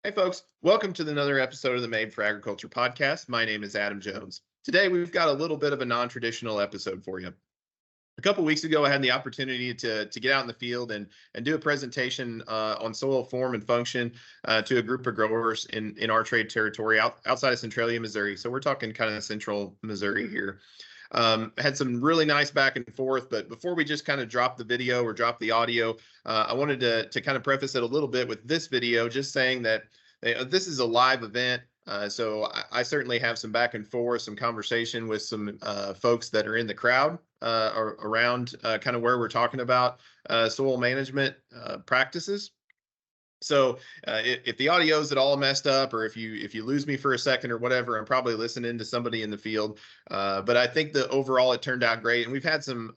Hey, folks. Welcome to another episode of the Made for Agriculture podcast. My name is Adam Jones. Today, we've got a little bit of a non-traditional episode for you. A couple weeks ago, I had the opportunity to get out in the field and do a presentation on soil form and function to a group of growers in our trade territory outside of Centralia, Missouri. So we're talking kind of central Missouri here. Had some really nice back and forth, but before we just kind of drop the video or drop the audio, I wanted to kind of preface it a little bit with this video, just saying that this is a live event. So I certainly have some back and forth, some conversation with some folks that are in the crowd or around kind of where we're talking about soil management practices. So if the audio is at all messed up, or if you lose me for a second or whatever, I'm probably listening to somebody in the field. But I think that overall it turned out great, and we've had some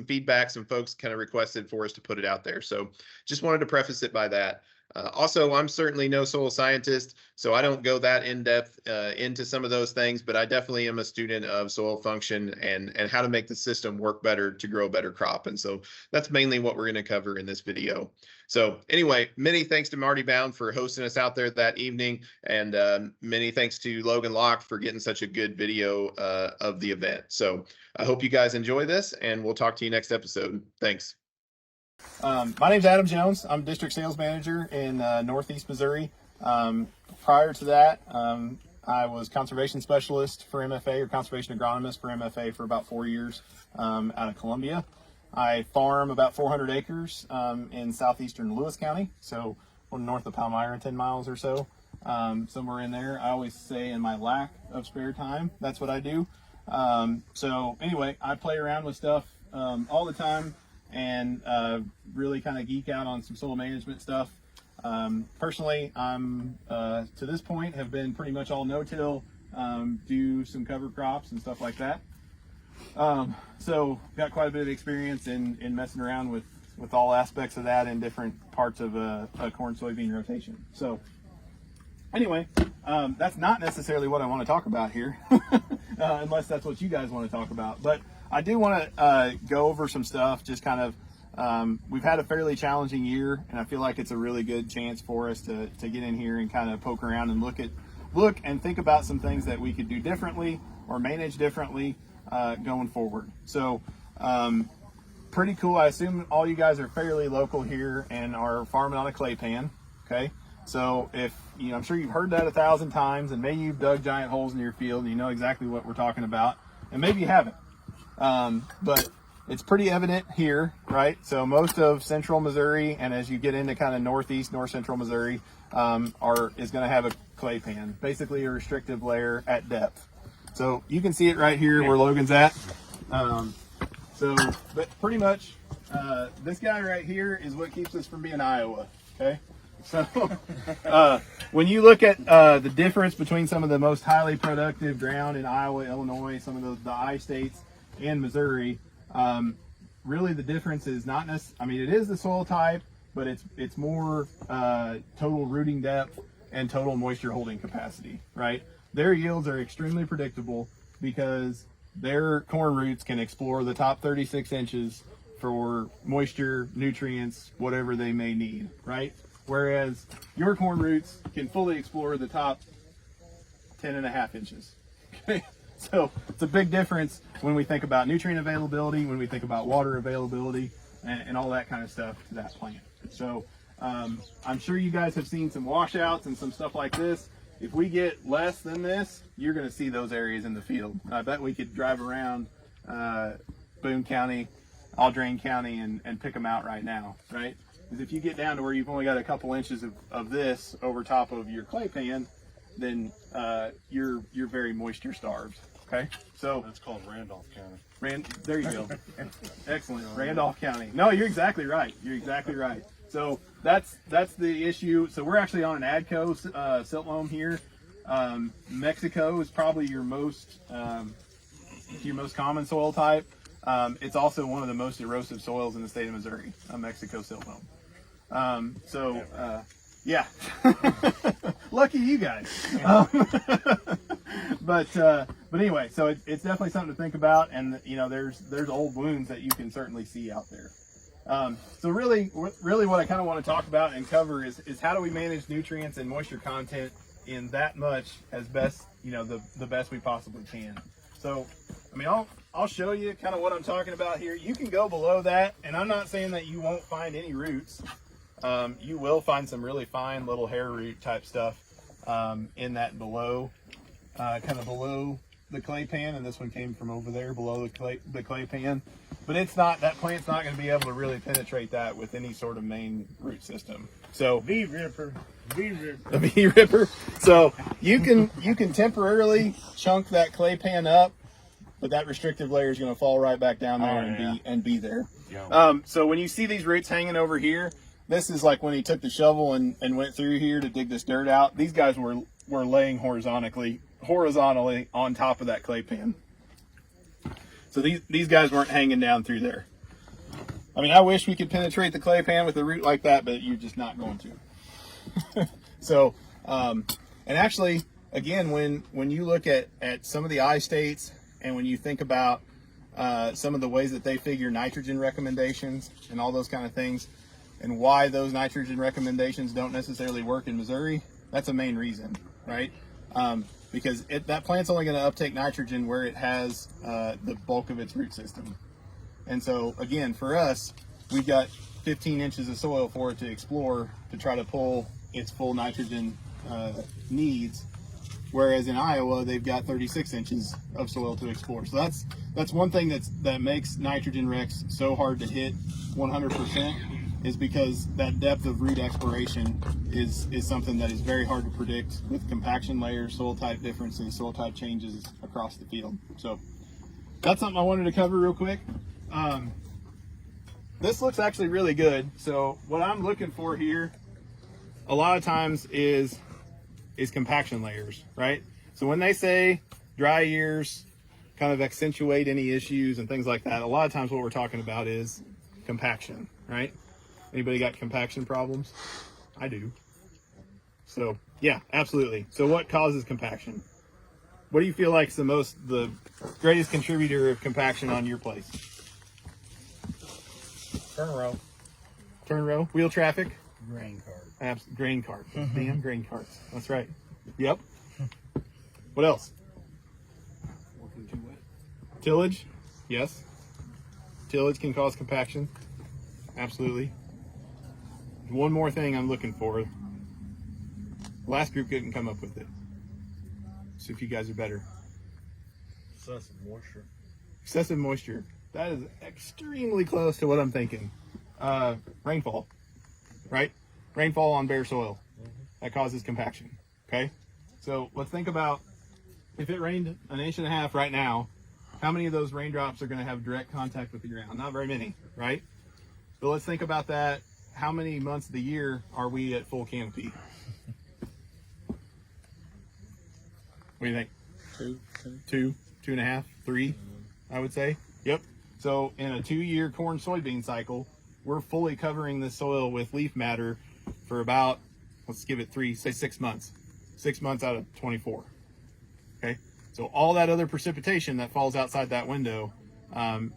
feedback. Some folks kind of requested for us to put it out there. So just wanted to preface it by that. Also, I'm certainly no soil scientist, so I don't go that in depth into some of those things, but I definitely am a student of soil function and how to make the system work better to grow a better crop. And so that's mainly what we're going to cover in this video. So anyway, many thanks to Marty Bound for hosting us out there that evening, and many thanks to Logan Locke for getting such a good video of the event. So I hope you guys enjoy this, and we'll talk to you next episode. Thanks. My name's Adam Jones. I'm district sales manager in Northeast Missouri. Prior to that, I was conservation specialist for MFA, or conservation agronomist for MFA, for about 4 years out of Columbia. I farm about 400 acres in southeastern Lewis County, so north of Palmyra, 10 miles or so, somewhere in there. I always say in my lack of spare time, that's what I do. So anyway, I play around with stuff all the time, and really kind of geek out on some soil management stuff. Personally, I'm to this point have been pretty much all no-till, do some cover crops and stuff like that. So got quite a bit of experience in messing around with all aspects of that in different parts of a corn soybean rotation. So anyway, that's not necessarily what I want to talk about here, unless that's what you guys want to talk about. But I do want to go over some stuff, just kind of, we've had a fairly challenging year, and I feel like it's a really good chance for us to get in here and kind of poke around and look and think about some things that we could do differently or manage differently going forward. So pretty cool. I assume all you guys are fairly local here and are farming on a claypan. Okay. So I'm sure you've heard that 1,000 times, and maybe you've dug giant holes in your field and you know exactly what we're talking about, and maybe you haven't. But it's pretty evident here, right? So most of central Missouri, and as you get into kind of north central Missouri, is going to have a clay pan, basically a restrictive layer at depth. So you can see it right here where Logan's at. But pretty much, this guy right here is what keeps us from being Iowa. Okay. So when you look at the difference between some of the most highly productive ground in Iowa, Illinois, some of the I states, and Missouri, really the difference is not necessarily, it is the soil type, but it's more total rooting depth and total moisture holding capacity, right? Their yields are extremely predictable because their corn roots can explore the top 36 inches for moisture, nutrients, whatever they may need, right? Whereas your corn roots can fully explore the top 10.5 inches. Okay. So it's a big difference when we think about nutrient availability, when we think about water availability, and all that kind of stuff to that plant. So I'm sure you guys have seen some washouts and some stuff like this. If we get less than this, you're going to see those areas in the field. I bet we could drive around Boone County, Audrain County, and pick them out right now, right? Because if you get down to where you've only got a couple inches of this over top of your clay pan, then you're very moisture starved. Okay, so that's called Randolph County. There you go. Excellent, Randolph County. No, you're exactly right. You're exactly right. So that's the issue. So we're actually on an ADCO silt loam here. Mexico is probably your most common soil type. It's also one of the most erosive soils in the state of Missouri, a Mexico silt loam. Yeah. Lucky you guys. But anyway, so it's definitely something to think about, and there's old wounds that you can certainly see out there. So really what I kind of want to talk about and cover is how do we manage nutrients and moisture content in that much as best, the best we possibly can. So, I mean, I'll show you kind of what I'm talking about here. You can go below that, and I'm not saying that you won't find any roots. You will find some really fine little hair root type stuff in that below, kind of below the clay pan, and this one came from over there below the clay pan. But that plant's not going to be able to really penetrate that with any sort of main root system. So V-ripper. a V-ripper. So you can temporarily chunk that clay pan up, but that restrictive layer is going to fall right back down there and be there. Yeah. So when you see these roots hanging over here, this is like when he took the shovel and went through here to dig this dirt out. These guys were laying horizontally on top of that clay pan. So these guys weren't hanging down through there. I mean, I wish we could penetrate the clay pan with a root like that, but you're just not going to. So, and actually, again, when you look at some of the I states and when you think about some of the ways that they figure nitrogen recommendations and all those kind of things, and why those nitrogen recommendations don't necessarily work in Missouri, that's a main reason, right? Because that plant's only going to uptake nitrogen where it has the bulk of its root system. And so, again, for us, we've got 15 inches of soil for it to explore to try to pull its full nitrogen needs, whereas in Iowa, they've got 36 inches of soil to explore. So that's one thing that makes nitrogen recs so hard to hit 100%, is because that depth of root exploration is something that is very hard to predict with compaction layers, soil type differences, soil type changes across the field. So that's something I wanted to cover real quick. This looks actually really good. So what I'm looking for here a lot of times is compaction layers, right? So when they say dry years kind of accentuate any issues and things like that, a lot of times what we're talking about is compaction, right? Anybody got compaction problems? I do. So yeah, absolutely. So what causes compaction? What do you feel like is the greatest contributor of compaction on your place? Turn row. Wheel traffic. Grain cart. Grain cart. Damn grain carts. That's right. Yep. What else? Working too wet. Tillage. Yes. Tillage can cause compaction. Absolutely. One more thing I'm looking for. Last group couldn't come up with it. So if you guys are better. Excessive moisture. Excessive moisture. That is extremely close to what I'm thinking. Rainfall, right? Rainfall on bare soil. That causes compaction. Okay? So let's think about if it rained an inch and a half right now, how many of those raindrops are going to have direct contact with the ground? Not very many, right? But let's think about that. How many months of the year are we at full canopy? What do you think? Two and a half, 3, I would say. Yep. So in a 2-year corn soybean cycle, we're fully covering the soil with leaf matter for about, let's give it 6 months. 6 months out of 24. Okay. So all that other precipitation that falls outside that window,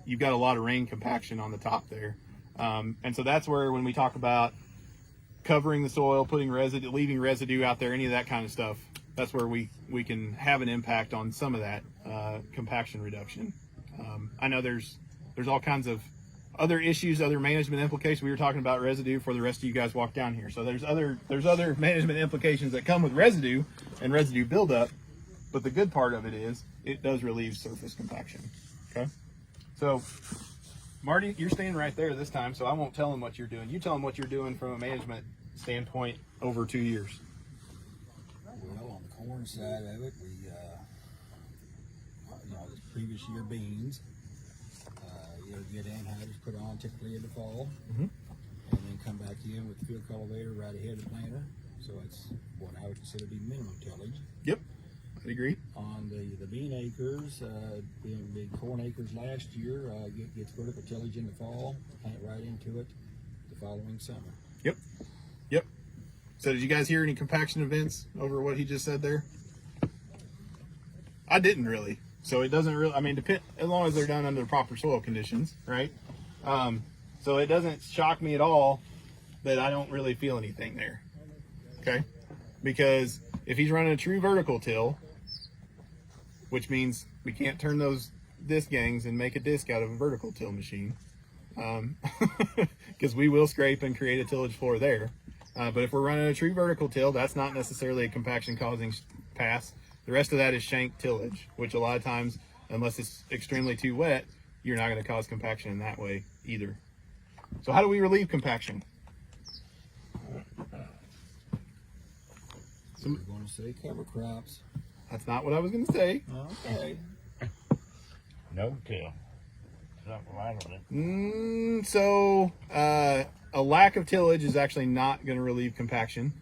you've got a lot of rain compaction on the top there. And so that's where, when we talk about covering the soil, putting residue, leaving residue out there, any of that kind of stuff, that's where we can have an impact on some of that compaction reduction. I know there's all kinds of other issues, other management implications. We were talking about residue for the rest of you guys walk down here. So there's other management implications that come with residue and residue buildup. But the good part of it is it does relieve surface compaction. Okay. So Marty, you're staying right there this time, so I won't tell him what you're doing. You tell him what you're doing from a management standpoint over 2 years. Well, on the corn side of it, we, this previous year beans, get anhydrous put on typically in the fall, and then come back in with the field cultivator right ahead of the planter. So it's what I would consider to be minimum tillage. Yep, I agree. On the bean acres, being big corn acres last year, gets vertical tillage in the fall, plant right into it the following summer. Yep. So did you guys hear any compaction events over what he just said there? I didn't really. So it doesn't really, I mean, as long as they're done under the proper soil conditions, right? So it doesn't shock me at all that I don't really feel anything there. Okay? Because if he's running a true vertical till, which means we can't turn those disc gangs and make a disc out of a vertical till machine, because we will scrape and create a tillage floor there. But if we're running a true vertical till, that's not necessarily a compaction causing pass. The rest of that is shank tillage, which a lot of times, unless it's extremely too wet, you're not going to cause compaction in that way either. So how do we relieve compaction? We're going to say cover crops. That's not what I was going to say. Okay. No till. Not right on it. So a lack of tillage is actually not going to relieve compaction.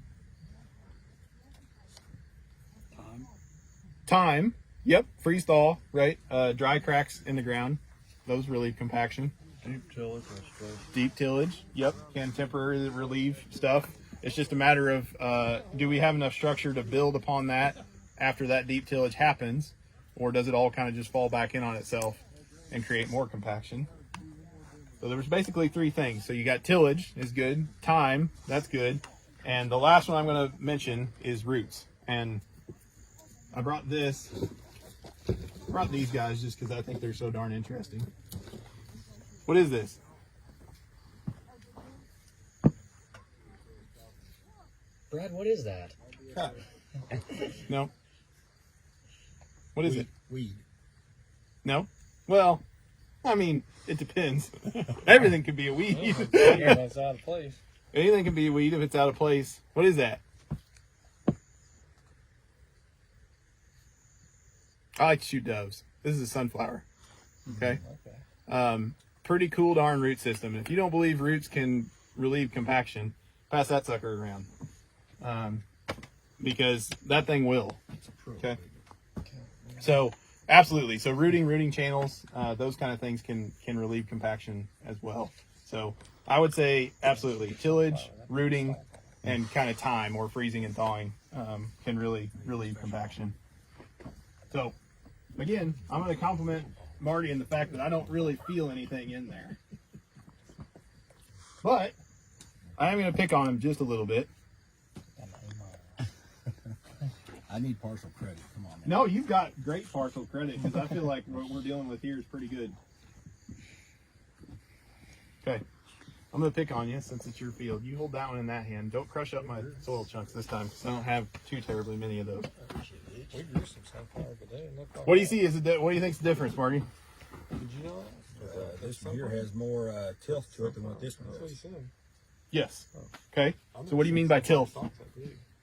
Time. Yep. Freeze thaw. Right. Dry cracks in the ground. Those relieve compaction. Deep tillage and straight. Deep tillage. Yep. Can temporarily relieve stuff. It's just a matter of do we have enough structure to build upon that after that deep tillage happens, or does it all kind of just fall back in on itself and create more compaction? So there was basically three things. So you got tillage is good, time, that's good, and the last one I'm going to mention is roots. And I brought these guys just because I think they're so darn interesting. What is this? Brad, what is that? No. What is Weed. it? Weed. No? Well, I mean, it depends. Everything could be a weed. Yeah, that's out of place. Anything can be a weed if it's out of place. What is that? I like to shoot doves. This is a sunflower. Okay? Pretty cool darn root system. If you don't believe roots can relieve compaction, pass that sucker around. Because that thing will. Okay? So, absolutely. So rooting channels, those kind of things can relieve compaction as well. So I would say absolutely tillage, rooting, and kind of time or freezing and thawing can really relieve compaction. So again, I'm going to compliment Marty in the fact that I don't really feel anything in there. But I am going to pick on him just a little bit. I need partial credit. Come on, man. No, you've got great partial credit because I feel like what we're dealing with here is pretty good. Okay, I'm going to pick on you since it's your field. You hold that one in that hand. Don't crush up my soil chunks this time because I don't have too terribly many of those. We grew some sunflower today. What do you see? What do you think's the difference, Marty? Did you know that? This one here has more tilt to it than what this one That's what he does. said. Yes. Okay. So what do you mean by tilth?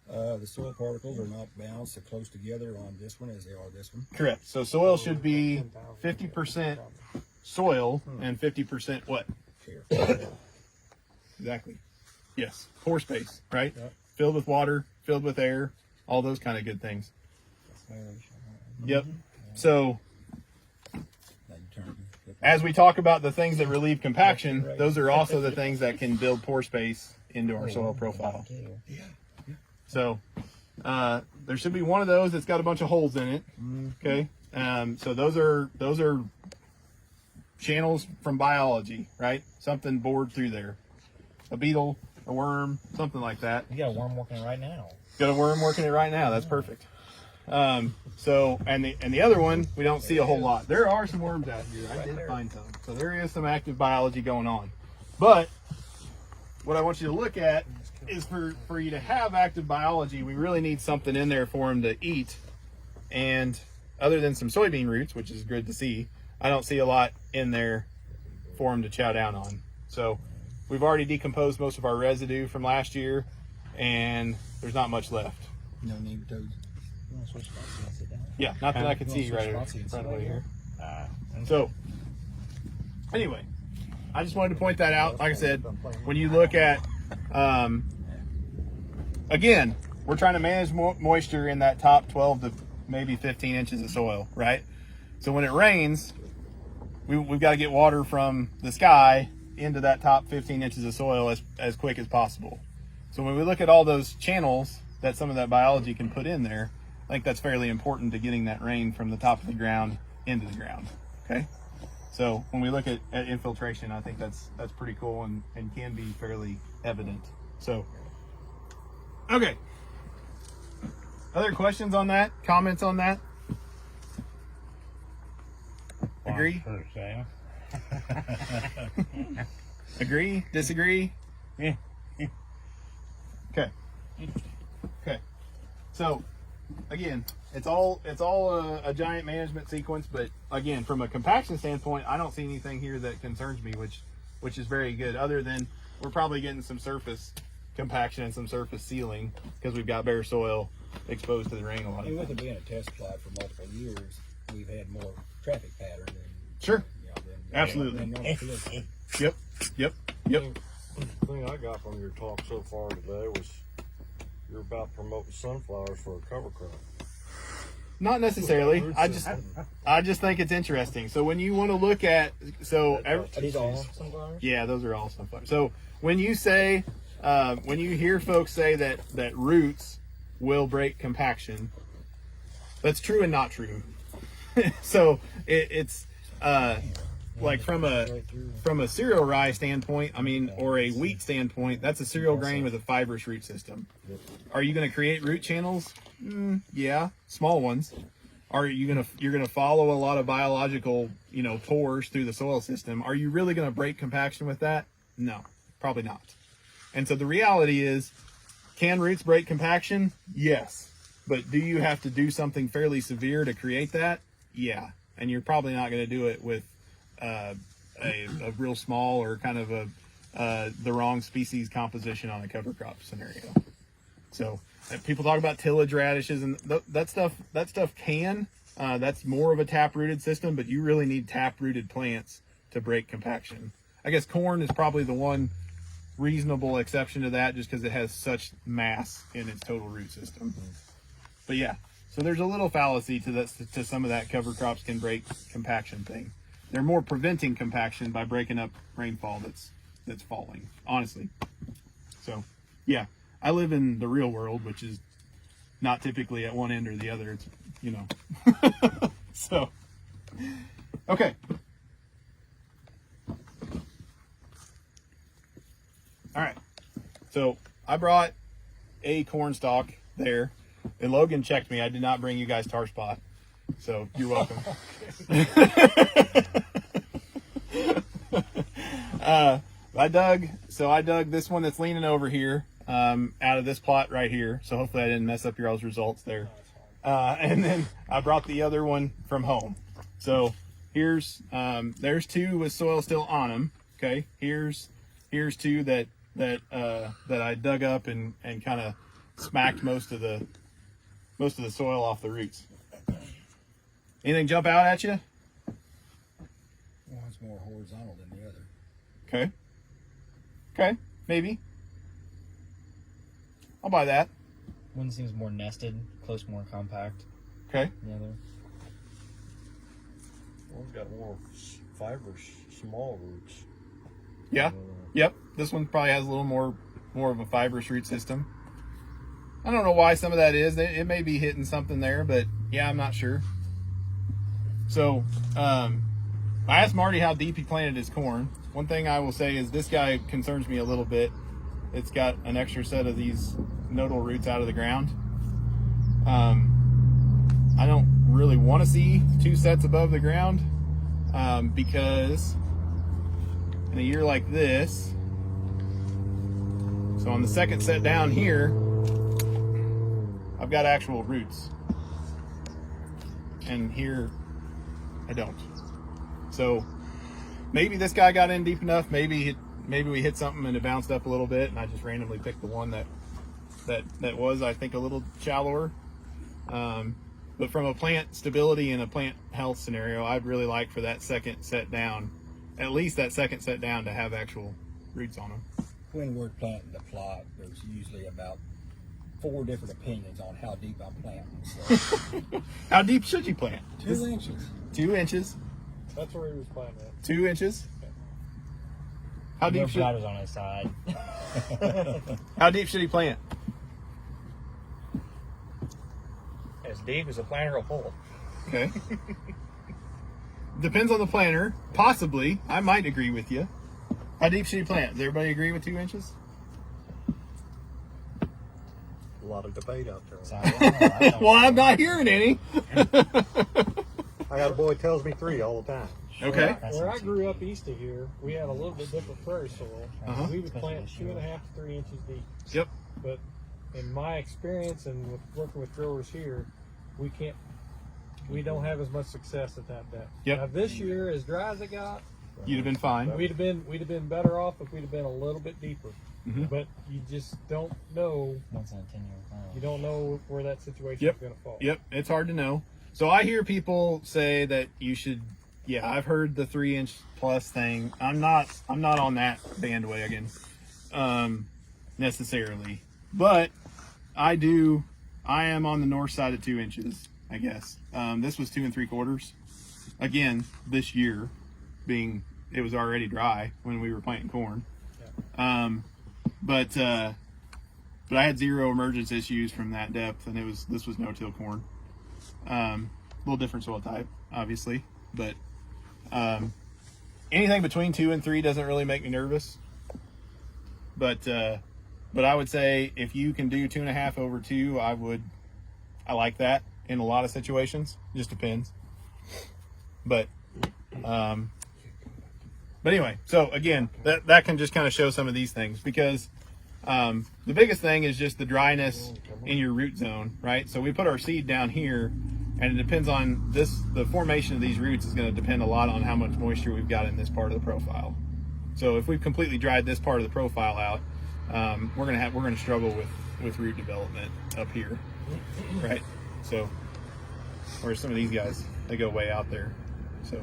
The soil particles are not balanced so close together on this one as they are this one. Correct. So soil should be 50% soil and 50% what? Here. Exactly. Yes. Pore space, right? Yep. Filled with water, filled with air, all those kind of good things. Yep. So Now you turn it. as we talk about the things that relieve compaction, those are also the things that can build pore space into our soil profile. So there should be one of those that's got a bunch of holes in it. Okay. So those are channels from biology, right? Something bored through there. A beetle, a worm, something like that. You got a worm working right now. Got a worm working it right now. That's perfect. So and the other one we don't see a whole lot. There are some worms out here. I did find some. So there is some active biology going on. But what I want you to look at is for you to have active biology, we really need something in there for them to eat. And other than some soybean roots, which is good to see, I don't see a lot in there for them to chow down on. So we've already decomposed most of our residue from last year, and there's not much left. No nematodes. You want to switch spots and sit down? Yeah, not that I can You see wanna right switch in spots and front sit of me right here. So anyway, I just wanted to point that out. Like I said, when you look at, again, we're trying to manage moisture in that top 12 to maybe 15 inches of soil, right? So when it rains, we've got to get water from the sky into that top 15 inches of soil as quick as possible. So when we look at all those channels that some of that biology can put in there, I think that's fairly important to getting that rain from the top of the ground into the ground, okay? So when we look at infiltration, I think that's pretty cool and can be fairly evident. So, okay. Other questions on that? Comments on that? Agree? Agree? Disagree? Yeah. Okay. Okay. So, again, it's all a giant management sequence, but again, from a compaction standpoint, I don't see anything here that concerns me, which is very good, other than we're probably getting some surface compaction and some surface sealing because we've got bare soil exposed to the rain a lot of And with time. it being a test plot for multiple years, we've had more traffic pattern than Sure. than Absolutely. than normal field. Yep. The thing I got from your talk so far today was you're about promoting sunflowers for a cover crop. Not necessarily. I just think it's interesting. So when you want to look at Are these all sunflowers? yeah, those are all sunflowers. So when you say when you hear folks say that roots will break compaction, that's true and not true. So it's like from a cereal rye standpoint, I mean, or a wheat standpoint, that's a cereal grain with a fibrous root system. Are you going to create root channels? Yeah, small ones. Are you you're gonna follow a lot of biological, pores through the soil system? Are you really going to break compaction with that? No, probably not. And so the reality is, can roots break compaction? Yes. But do you have to do something fairly severe to create that? Yeah. And you're probably not going to do it with a real small or kind of the wrong species composition on a cover crop scenario. So people talk about tillage radishes and that stuff can. That's more of a tap-rooted system, but you really need tap-rooted plants to break compaction. I guess corn is probably the one reasonable exception to that just because it has such mass in its total root system. But yeah, so there's a little fallacy to some of that cover crops can break compaction thing. They're more preventing compaction by breaking up rainfall that's falling, honestly. So yeah, I live in the real world, which is not typically at one end or the other. It's, so, okay. All right. So I brought a corn stalk there, and Logan checked me. I did not bring you guys tar spot, so you're welcome. I dug this one that's leaning over here out of this plot right here. So hopefully I didn't mess up your all's results there. And then I brought the other one from home. So there's two with soil still on them. Okay. Here's two that I dug up and kind of smacked most of the soil off the roots. Anything jump out at you? One's more horizontal than the other. Okay, maybe. I'll buy that. One seems more nested, close, more compact. Okay. than The other. One's got more fibrous, small roots. Yeah. Yep. This one probably has a little more of a fibrous root system. I don't know why some of that is. It may be hitting something there, but yeah, I'm not sure. So, I asked Marty how deep he planted his corn. One thing I will say is this guy concerns me a little bit. It's got an extra set of these nodal roots out of the ground. I don't really want to see two sets above the ground because in a year like this, so on the second set down here, I've got actual roots. And here, I don't. So maybe this guy got in deep enough. Maybe we hit something and it bounced up a little bit, and I just randomly picked the one that was, I think, a little shallower. But from a plant stability and a plant health scenario, I'd really like for that second set down, at least that second set down, to have actual roots on them. When we're planting the plot, there's usually about 4 different opinions on how deep I'm planting. So How deep should you plant? 2 inches. 2 inches. That's where he was planting at. 2 inches. How deep should was on his side. he plant? As deep as a planter will hold. Okay. depends on the planter. Possibly, I might agree with you. How deep should you plant? Does everybody agree with 2 inches? A lot of debate out there. So I don't Well, I'm not hearing any. I got a boy tells me 3 all the time. Okay. Where I grew up east of here, we had a little bit different prairie soil. Uh-huh. We would plant 2.5 to 3 inches deep. Yep. But in my experience and with working with growers here, we don't have as much success at that depth. Yep. Now this year, as dry as it got, You'd have been fine. we'd have been better off if we'd have been a little bit deeper. Mhm. But you just don't know. once in a 10-year plan. You don't know where that situation Yep. is going to fall. Yep, it's hard to know. So I hear people say that you should. Yeah, I've heard the 3-inch plus thing. I'm not on that bandwagon, necessarily. But I am on the north side of 2 inches, I guess. This was 2 3/4. Again, this year, being it was already dry when we were planting corn. But I had 0 emergence issues from that depth, and this was no-till corn. A little different soil type, obviously, but anything between 2 and 3 doesn't really make me nervous. But I would say if you can do 2.5 over 2, I like that in a lot of situations. Just depends. But anyway, so again, that can just kind of show some of these things, because the biggest thing is just the dryness in your root zone, right? So we put our seed down here, and it depends on the formation of these roots is going to depend a lot on how much moisture we've got in this part of the profile. So if we've completely dried this part of the profile out, we're going to struggle with root development up here, right? So, or some of these guys, they go way out there. So,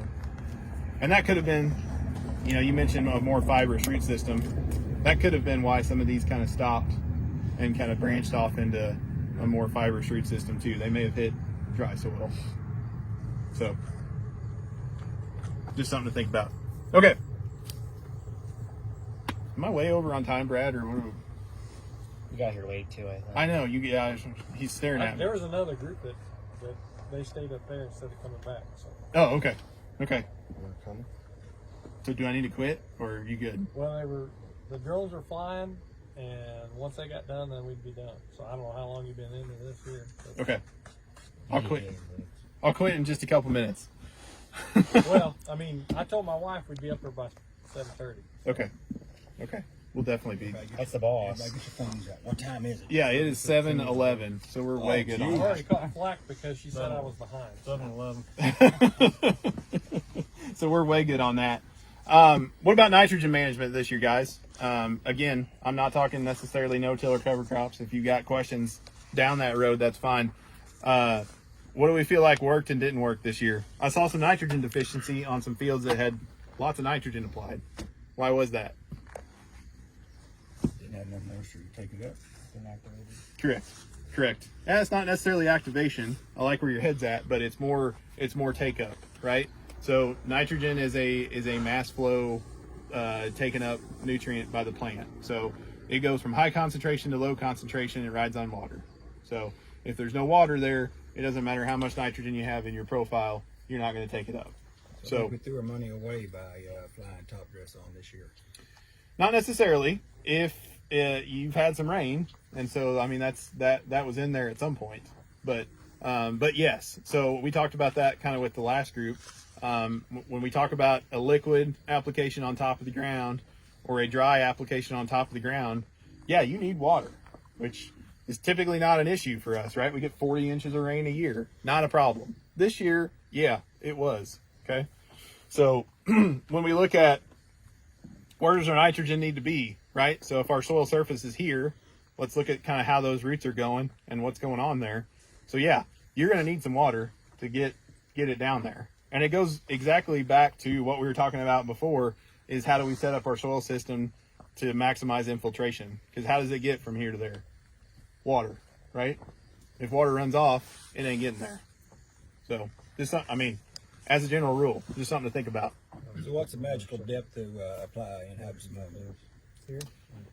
and that could have been, you mentioned a more fibrous root system. That could have been why some of these kind of stopped and kind of branched off into a more fibrous root system too. They may have hit dry soil. So, just something to think about. Okay. Am I way over on time, Brad, or what? You got here late too, I think. I know he's staring at me. There was another group that they stayed up there instead of coming back. So. Oh, okay. So do I need to quit, or are you good? Well, the drones were flying, and once they got done, then we'd be done. So I don't know how long you've been into this here. But, Okay. I'll quit. I'll quit in just a couple minutes. well, I mean, I told my wife we'd be up there by 7:30. Okay. We'll definitely be. That's the boss. Everybody get your phones out. What time is it? Yeah, it is 7:11, so we're way good I on already caught flack because she said I was behind. 7-Eleven. that. So we're way good on that. What about nitrogen management this year, guys? Again, I'm not talking necessarily no-till or cover crops. If you got questions down that road, that's fine. What do we feel like worked and didn't work this year? I saw some nitrogen deficiency on some fields that had lots of nitrogen applied. Why was that? Didn't have enough moisture to take it up. Correct. And it's not necessarily activation. I like where your head's at, but it's more take up, right? So nitrogen is a mass flow taken up nutrient by the plant. So it goes from high concentration to low concentration. It rides on water. So if there's no water there, it doesn't matter how much nitrogen you have in your profile, you're not going to take it up. So we threw our money away by flying top dress on this year. not necessarily. If you've had some rain, and so I mean that was in there at some point. But yes. So we talked about that kind of with the last group. When we talk about a liquid application on top of the ground or a dry application on top of the ground, yeah, you need water, which is typically not an issue for us, right? We get 40 inches of rain a year, not a problem. This year, yeah, it was. Okay. So when we look at where does our nitrogen need to be, right? So if our soil surface is here, let's look at kind of how those roots are going and what's going on there. So yeah, you're going to need some water to get it down there. And it goes exactly back to what we were talking about before, is how do we set up our soil system to maximize infiltration? Because how does it get from here to there? Water, right? If water runs off, it ain't getting there. So just, I mean, as a general rule, just something to think about. So what's the magical depth to apply in habits here?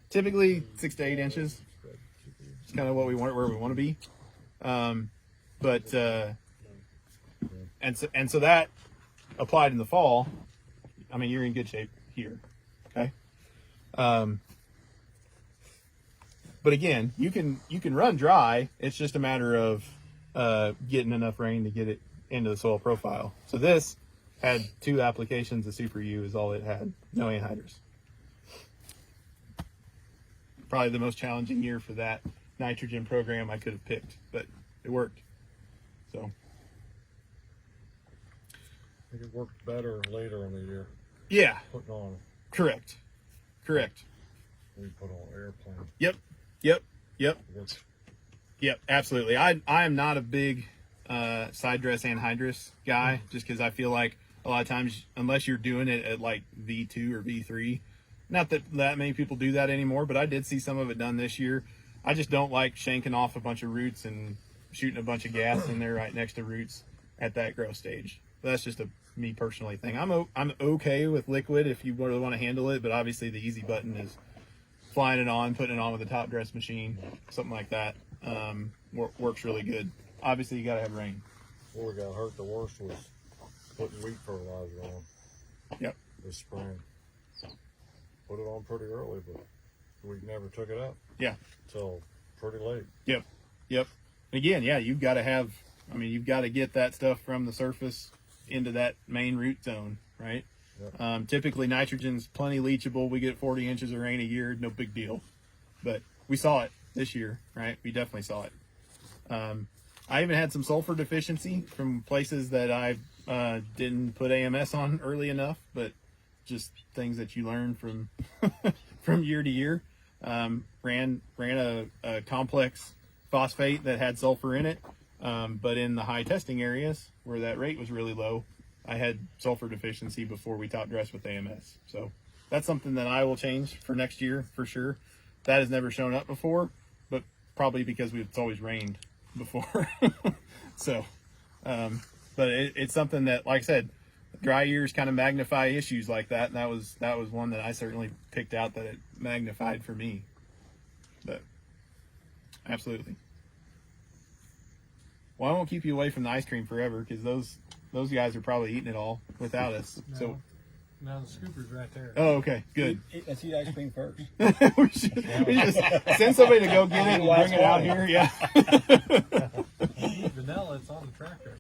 Typically 6 to 8 inches. It's kind of what we want, where we want to be. And so that applied in the fall, I mean, you're in good shape here. Okay. But again, you can run dry. It's just a matter of getting enough rain to get it into the soil profile. So this had 2 applications of Super U is all it had. No anhydrous. Probably the most challenging year for that nitrogen program I could have picked, but it worked. So I think it worked better later in the year. yeah, Putting on, correct. we put on airplane. Yep. It works. Yep, absolutely. I am not a big side dress anhydrous guy, just because I feel like a lot of times, unless you're doing it at like V2 or V3, not that many people do that anymore, but I did see some of it done this year. I just don't like shanking off a bunch of roots and shooting a bunch of gas in there right next to roots at that growth stage. That's just a me personally thing. I'm okay with liquid if you really want to handle it, but obviously the easy button is flying it on, putting it on with a top dress machine, something like that. Works really good. Obviously you gotta have rain. Where we got hurt the worst was putting wheat fertilizer on. Yep. This spring. Put it on pretty early, but we never took it up. Yeah. Till pretty late. Yep. Again, yeah, you've got to get that stuff from the surface into that main root zone, right? Yep. Typically nitrogen's plenty leachable. We get 40 inches of rain a year, no big deal. But we saw it this year, right? We definitely saw it. I even had some sulfur deficiency from places that I didn't put AMS on early enough, but just things that you learn from from year to year. Ran a complex phosphate that had sulfur in it, but in the high testing areas where that rate was really low, I had sulfur deficiency before we top dressed with AMS. So that's something that I will change for next year for sure. That has never shown up before, but probably because it's always rained before. So, but it's something that, like I said, dry years kind of magnify issues like that, and that was one that I certainly picked out that it magnified for me. But absolutely. Well, I won't keep you away from the ice cream forever, because those guys are probably eating it all without us. No. So Now the scooper's right there. oh, okay, good. Let's eat ice cream first. we just send somebody to go get it and bring it out here. Yeah. You eat vanilla, it's on the tractor.